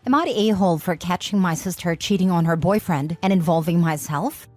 Am I the a-hole for catching my sister cheating on her boyfriend and involving myself?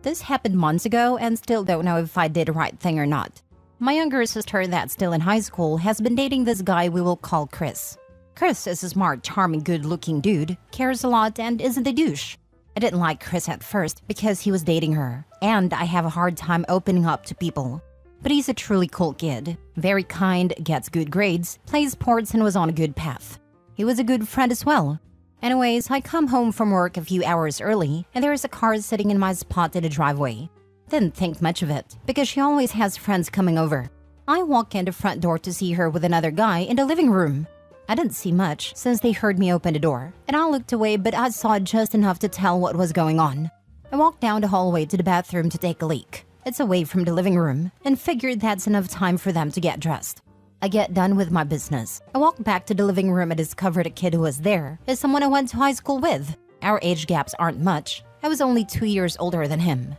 This happened months ago and still don't know if I did the right thing or not. My younger sister that's still in high school has been dating this guy we will call Chris. Chris is a smart, charming, good-looking dude, cares a lot, and isn't a douche. I didn't like Chris at first because he was dating her, and I have a hard time opening up to people. But he's a truly cool kid, very kind, gets good grades, plays sports, and was on a good path. He was a good friend as well. Anyways, I come home from work a few hours early, and there is a car sitting in my spot in the driveway. Didn't think much of it, because she always has friends coming over. I walk in the front door to see her with another guy in the living room. I didn't see much since they heard me open the door, and I looked away, but I saw just enough to tell what was going on. I walked down the hallway to the bathroom to take a leak. It's away from the living room, and figured that's enough time for them to get dressed. I get done with my business. I walk back to the living room and discover the kid who was there is someone I went to high school with. Our age gaps aren't much. I was only 2 years older than him.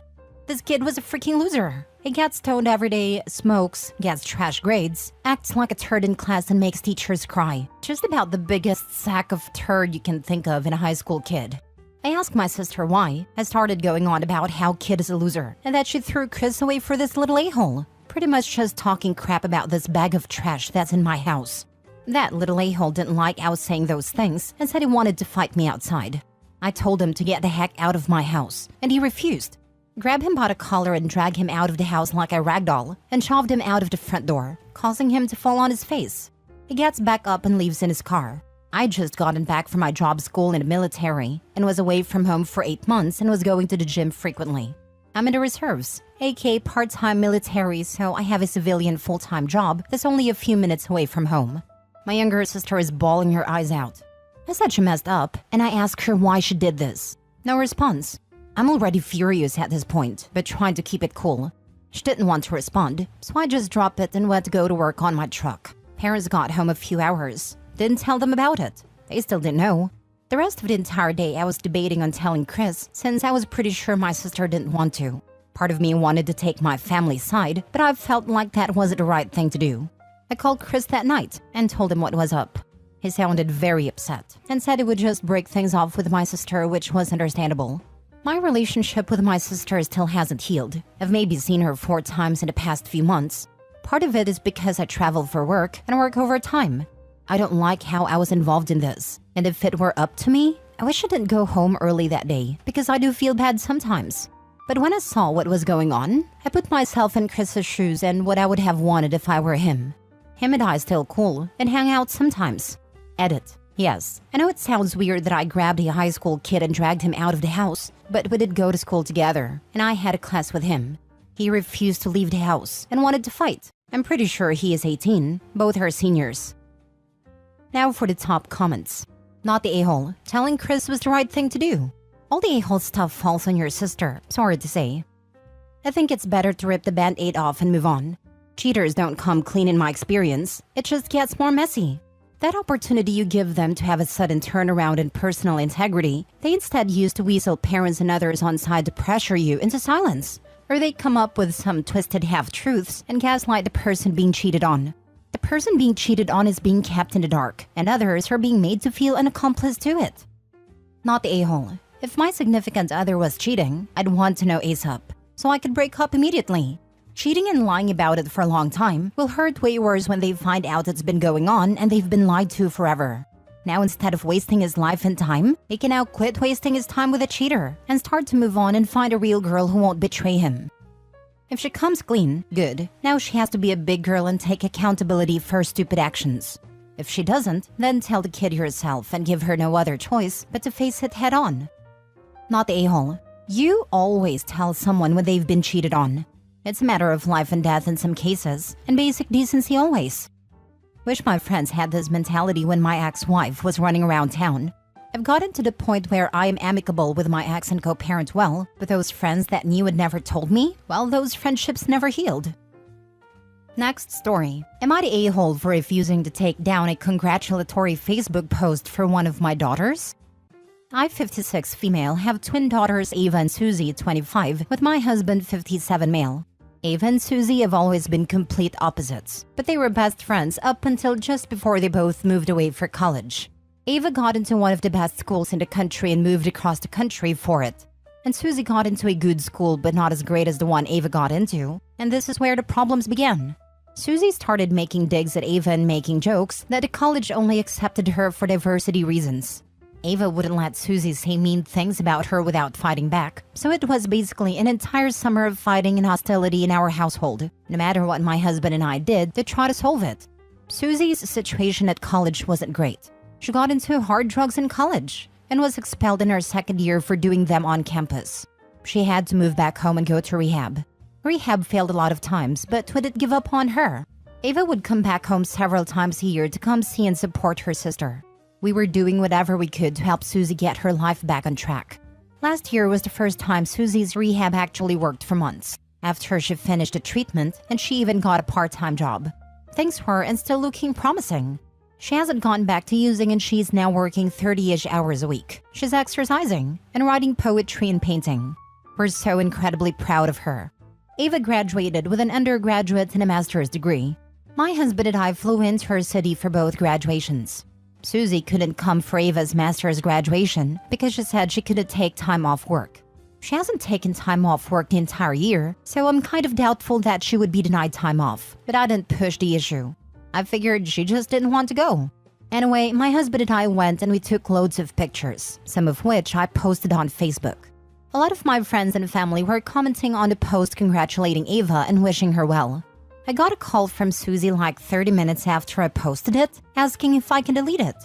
This kid was a freaking loser. He gets stoned every day, smokes, gets trash grades, acts like a turd in class, and makes teachers cry. Just about the biggest sack of turd you can think of in a high school kid. I asked my sister why. I started going on about how kid is a loser and that she threw Chris away for this little a-hole. Pretty much just talking crap about this bag of trash that's in my house. That little a-hole didn't like I was saying those things and said he wanted to fight me outside. I told him to get the heck out of my house, and he refused. Grabbed him by the collar and dragged him out of the house like a ragdoll and shoved him out of the front door, causing him to fall on his face. He gets back up and leaves in his car. I just gotten back from my job school in the military and was away from home for 8 months and was going to the gym frequently. I'm in the reserves, aka part-time military, so I have a civilian full-time job that's only a few minutes away from home. My younger sister is bawling her eyes out. I said she messed up, and I asked her why she did this. No response. I'm already furious at this point, but trying to keep it cool. She didn't want to respond, so I just dropped it and went to go to work on my truck. Parents got home a few hours. Didn't tell them about it. They still didn't know. The rest of the entire day I was debating on telling Chris, since I was pretty sure my sister didn't want to. Part of me wanted to take my family's side, but I felt like that wasn't the right thing to do. I called Chris that night and told him what was up. He sounded very upset and said he would just break things off with my sister, which was understandable. My relationship with my sister still hasn't healed. I've maybe seen her 4 times in the past few months. Part of it is because I travel for work and work overtime. I don't like how I was involved in this, and if it were up to me, I wish I didn't go home early that day because I do feel bad sometimes. But when I saw what was going on, I put myself in Chris's shoes and what I would have wanted if I were him. Him and I still cool and hang out sometimes. Edit. Yes, I know it sounds weird that I grabbed a high school kid and dragged him out of the house, but we did go to school together, and I had a class with him. He refused to leave the house and wanted to fight. I'm pretty sure he is 18, both are seniors. Now for the top comments. Not the a-hole. Telling Chris was the right thing to do. All the a-hole stuff falls on your sister, sorry to say. I think it's better to rip the band-aid off and move on. Cheaters don't come clean in my experience. It just gets more messy. That opportunity you give them to have a sudden turnaround in personal integrity, they instead use to weasel parents and others on side to pressure you into silence. Or they come up with some twisted half-truths and gaslight the person being cheated on. The person being cheated on is being kept in the dark, and others are being made to feel an accomplice to it. Not the a-hole. If my significant other was cheating, I'd want to know ASAP, so I could break up immediately. Cheating and lying about it for a long time will hurt way worse when they find out it's been going on and they've been lied to forever. Now instead of wasting his life and time, he can now quit wasting his time with a cheater and start to move on and find a real girl who won't betray him. If she comes clean, good. Now she has to be a big girl and take accountability for her stupid actions. If she doesn't, then tell the kid yourself and give her no other choice but to face it head on. Not the a-hole. You always tell someone when they've been cheated on. It's a matter of life and death in some cases, and basic decency always. Wish my friends had this mentality when my ex-wife was running around town. I've gotten to the point where I am amicable with my ex and co-parent well, but those friends that knew and never told me, well, those friendships never healed. Next story. Am I the a-hole for refusing to take down a congratulatory Facebook post for one of my daughters? I, 56 female, have twin daughters Ava and Susie, 25, with my husband, 57 male. Ava and Susie have always been complete opposites, but they were best friends up until just before they both moved away for college. Ava got into one of the best schools in the country and moved across the country for it. And Susie got into a good school but not as great as the one Ava got into, and this is where the problems began. Susie started making digs at Ava and making jokes that the college only accepted her for diversity reasons. Ava wouldn't let Susie say mean things about her without fighting back, so it was basically an entire summer of fighting and hostility in our household, no matter what my husband and I did to try to solve it. Susie's situation at college wasn't great. She got into hard drugs in college and was expelled in her second year for doing them on campus. She had to move back home and go to rehab. Rehab failed a lot of times, but wouldn't give up on her. Ava would come back home several times a year to come see and support her sister. We were doing whatever we could to help Susie get her life back on track. Last year was the first time Susie's rehab actually worked for months. After she finished the treatment, and she even got a part-time job. Things were and still looking promising. She hasn't gone back to using and she's now working 30-ish hours a week. She's exercising and writing poetry and painting. We're so incredibly proud of her. Ava graduated with an undergraduate and a master's degree. My husband and I flew into her city for both graduations. Susie couldn't come for Ava's master's graduation because she said she couldn't take time off work. She hasn't taken time off work the entire year, so I'm kind of doubtful that she would be denied time off, but I didn't push the issue. I figured she just didn't want to go. Anyway, my husband and I went and we took loads of pictures, some of which I posted on Facebook. A lot of my friends and family were commenting on the post congratulating Ava and wishing her well. I got a call from Susie like 30 minutes after I posted it, asking if I can delete it.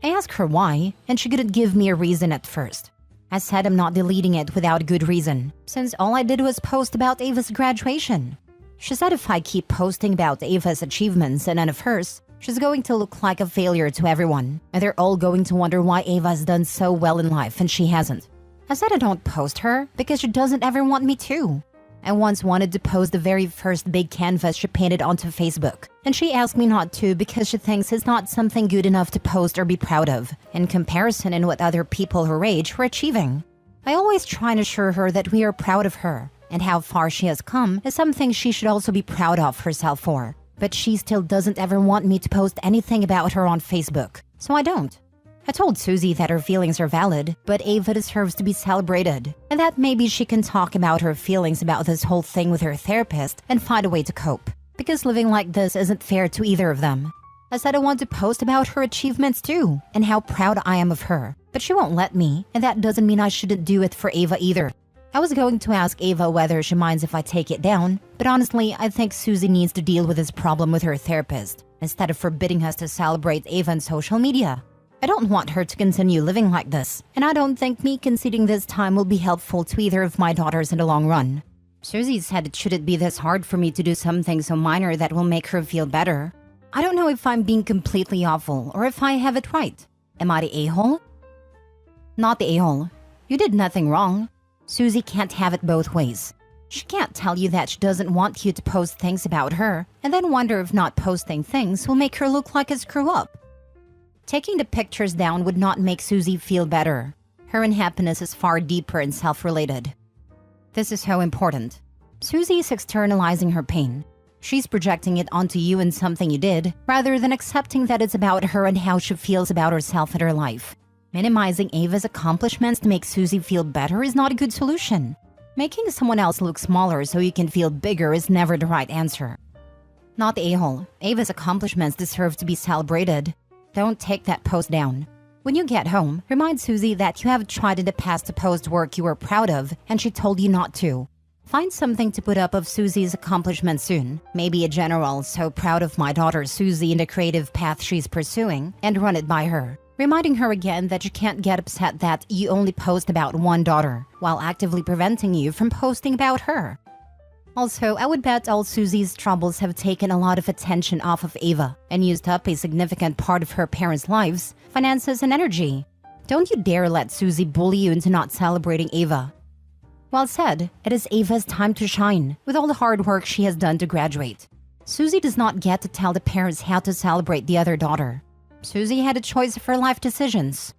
I asked her why, and she couldn't give me a reason at first. I said I'm not deleting it without a good reason, since all I did was post about Ava's graduation. She said if I keep posting about Ava's achievements and none of hers, she's going to look like a failure to everyone, and they're all going to wonder why Ava's done so well in life and she hasn't. I said I don't post her because she doesn't ever want me to. I once wanted to post the very first big canvas she painted onto Facebook, and she asked me not to because she thinks it's not something good enough to post or be proud of, in comparison in what other people her age were achieving. I always try and assure her that we are proud of her, and how far she has come is something she should also be proud of herself for. But she still doesn't ever want me to post anything about her on Facebook, so I don't. I told Susie that her feelings are valid, but Ava deserves to be celebrated, and that maybe she can talk about her feelings about this whole thing with her therapist and find a way to cope, because living like this isn't fair to either of them. I said I want to post about her achievements too, and how proud I am of her, but she won't let me, and that doesn't mean I shouldn't do it for Ava either. I was going to ask Ava whether she minds if I take it down, but honestly, I think Susie needs to deal with this problem with her therapist, instead of forbidding us to celebrate Ava on social media. I don't want her to continue living like this, and I don't think me conceding this time will be helpful to either of my daughters in the long run. Susie said it shouldn't be this hard for me to do something so minor that will make her feel better. I don't know if I'm being completely awful or if I have it right. Am I the a-hole? Not the a-hole. You did nothing wrong. Susie can't have it both ways. She can't tell you that she doesn't want you to post things about her, and then wonder if not posting things will make her look like a screw-up. Taking the pictures down would not make Susie feel better. Her unhappiness is far deeper and self-related. This is so important. Susie is externalizing her pain. She's projecting it onto you and something you did, rather than accepting that it's about her and how she feels about herself and her life. Minimizing Ava's accomplishments to make Susie feel better is not a good solution. Making someone else look smaller so you can feel bigger is never the right answer. Not the a-hole. Ava's accomplishments deserve to be celebrated. Don't take that post down. When you get home, remind Susie that you have tried in the past to post work you were proud of and she told you not to. Find something to put up of Susie's accomplishments soon. Maybe a general "so proud of my daughter Susie" in the creative path she's pursuing, and run it by her. Reminding her again that you can't get upset that you only post about one daughter, while actively preventing you from posting about her. Also, I would bet all Susie's troubles have taken a lot of attention off of Ava and used up a significant part of her parents' lives, finances, and energy. Don't you dare let Susie bully you into not celebrating Ava. Well said, it is Ava's time to shine, with all the hard work she has done to graduate. Susie does not get to tell the parents how to celebrate the other daughter. Susie had a choice of her life decisions.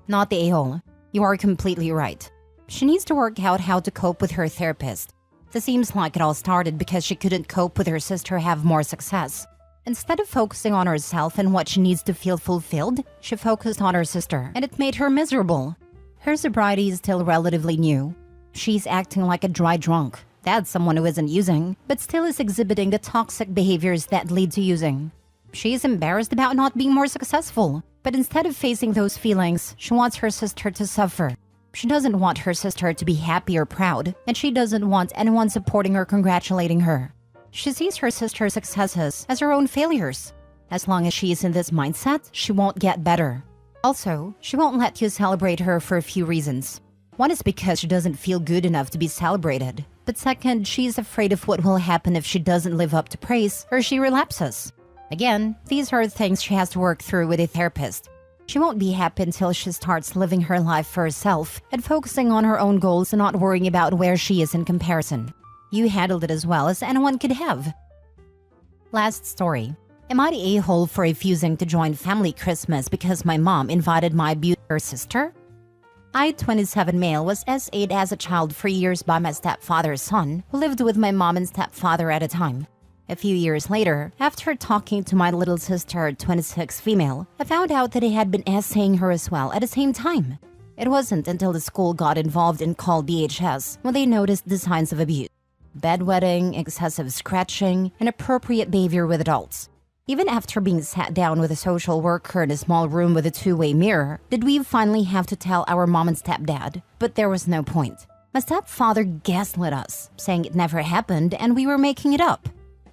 Not the a-hole. You are completely right. She needs to work out how to cope with her therapist. This seems like it all started because she couldn't cope with her sister have more success. Instead of focusing on herself and what she needs to feel fulfilled, she focused on her sister, and it made her miserable. Her sobriety is still relatively new. She's acting like a dry drunk. That's someone who isn't using, but still is exhibiting the toxic behaviors that lead to using. She's embarrassed about not being more successful, but instead of facing those feelings, she wants her sister to suffer. She doesn't want her sister to be happy or proud, and she doesn't want anyone supporting or congratulating her. She sees her sister's successes as her own failures. As long as she is in this mindset, she won't get better. Also, she won't let you celebrate her for a few reasons. One is because she doesn't feel good enough to be celebrated. But second, she's afraid of what will happen if she doesn't live up to praise or she relapses. Again, these are things she has to work through with a therapist. She won't be happy until she starts living her life for herself and focusing on her own goals and not worrying about where she is in comparison. You handled it as well as anyone could have. Last story. Am I the a-hole for refusing to join family Christmas because my mom invited my abuser sister? I, 27 male, was S8 as a child for years by my stepfather's son, who lived with my mom and stepfather at a time. A few years later, after talking to my little sister, 26 female, I found out that he had been essaying her as well at the same time. It wasn't until the school got involved and called DHS when they noticed the signs of abuse. Bedwetting, excessive scratching, inappropriate behavior with adults. Even after being sat down with a social worker in a small room with a two-way mirror, did we finally have to tell our mom and stepdad? But there was no point. My stepfather gaslit us, saying it never happened and we were making it up.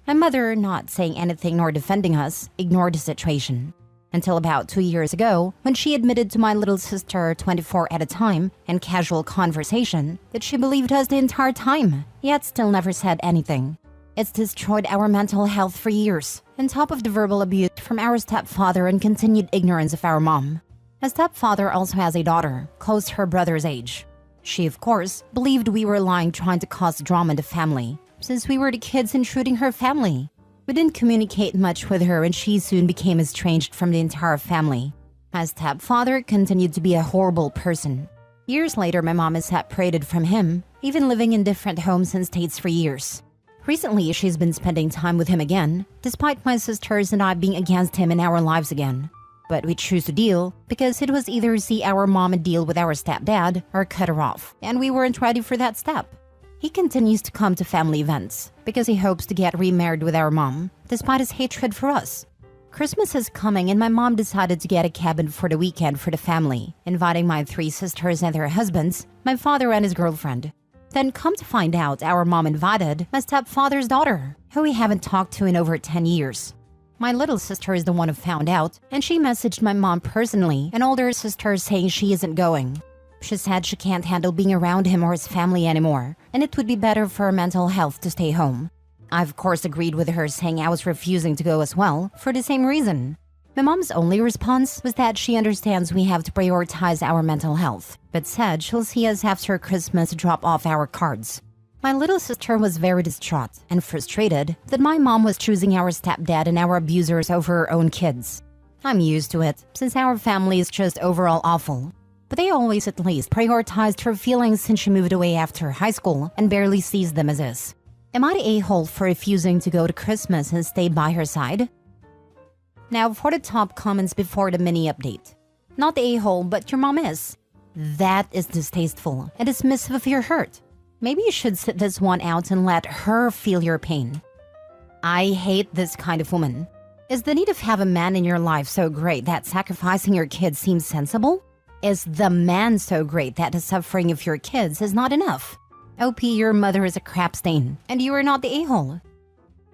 My mother, not saying anything nor defending us, ignored the situation. Until about 2 years ago, when she admitted to my little sister, 24 at a time, in casual conversation, that she believed us the entire time, yet still never said anything. It's destroyed our mental health for years, on top of the verbal abuse from our stepfather and continued ignorance of our mom. My stepfather also has a daughter, close to her brother's age. She, of course, believed we were lying trying to cause drama in the family, since we were the kids intruding her family. We didn't communicate much with her and she soon became estranged from the entire family. My stepfather continued to be a horrible person. Years later, my mom is separated from him, even living in different homes and states for years. Recently, she's been spending time with him again, despite my sisters and I being against him in our lives again. But we choose to deal because it was either see our mom and deal with our stepdad or cut her off, and we weren't ready for that step. He continues to come to family events because he hopes to get remarried with our mom, despite his hatred for us. Christmas is coming and my mom decided to get a cabin for the weekend for the family, inviting my 3 sisters and their husbands, my father and his girlfriend. Then come to find out, our mom invited my stepfather's daughter, who we haven't talked to in over 10 years. My little sister is the one who found out, and she messaged my mom personally and older sister saying she isn't going. She said she can't handle being around him or his family anymore, and it would be better for her mental health to stay home. I of course agreed with her, saying I was refusing to go as well, for the same reason. My mom's only response was that she understands we have to prioritize our mental health, but said she'll see us after Christmas to drop off our cards. My little sister was very distraught and frustrated that my mom was choosing our stepdad and our abusers over her own kids. I'm used to it, since our family is just overall awful. But they always at least prioritized her feelings since she moved away after high school and barely sees them as is. Am I the a-hole for refusing to go to Christmas and stay by her side? Now for the top comments before the mini update. Not the a-hole, but your mom is. That is distasteful and dismissive of your hurt. Maybe you should sit this one out and let her feel your pain. I hate this kind of woman. Is the need of have a man in your life so great that sacrificing your kids seems sensible? Is the man so great that the suffering of your kids is not enough? OP, your mother is a crap stain, and you are not the a-hole.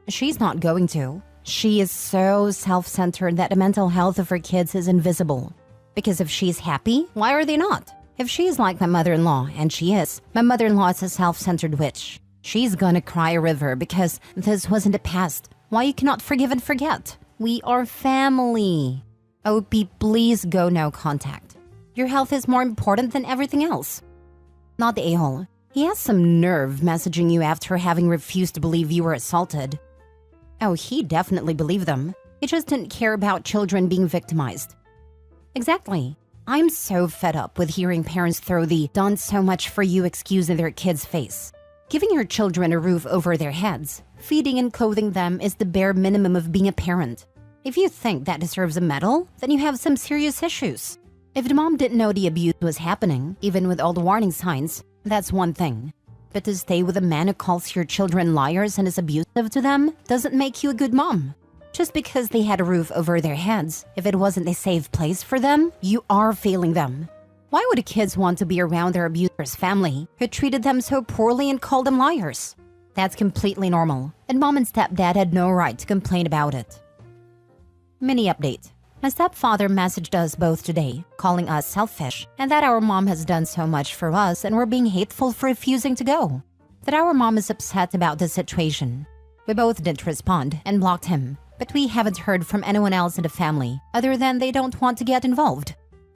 She's not going to. She is so self-centered that the mental health of her kids is invisible. Because if she's happy, why are they not? If she's like my mother-in-law, and she is, my mother-in-law is a self-centered witch. She's gonna cry a river because this was in the past. Why you cannot forgive and forget? We are family. OP, please go no contact. Your health is more important than everything else. Not the a-hole. He has some nerve messaging you after having refused to believe you were assaulted. Oh, he definitely believed them. He just didn't care about children being victimized. Exactly. I'm so fed up with hearing parents throw the "done so much for you" excuse in their kids' face. Giving your children a roof over their heads, Feeding and clothing them is the bare minimum of being a parent. If you think that deserves a medal, then you have some serious issues. If the mom didn't know the abuse was happening, even with all the warning signs, that's one thing. But to stay with a man who calls your children liars and is abusive to them doesn't make you a good mom. Just because they had a roof over their heads, if it wasn't a safe place for them, you are failing them. Why would the kids want to be around their abuser's family, who treated them so poorly and called them liars? That's completely normal, and mom and stepdad had no right to complain about it. Mini update. My stepfather messaged us both today, calling us selfish, and that our mom has done so much for us and we're being hateful for refusing to go. That our mom is upset about the situation. We both didn't respond and blocked him, but we haven't heard from anyone else in the family, other than they don't want to get involved.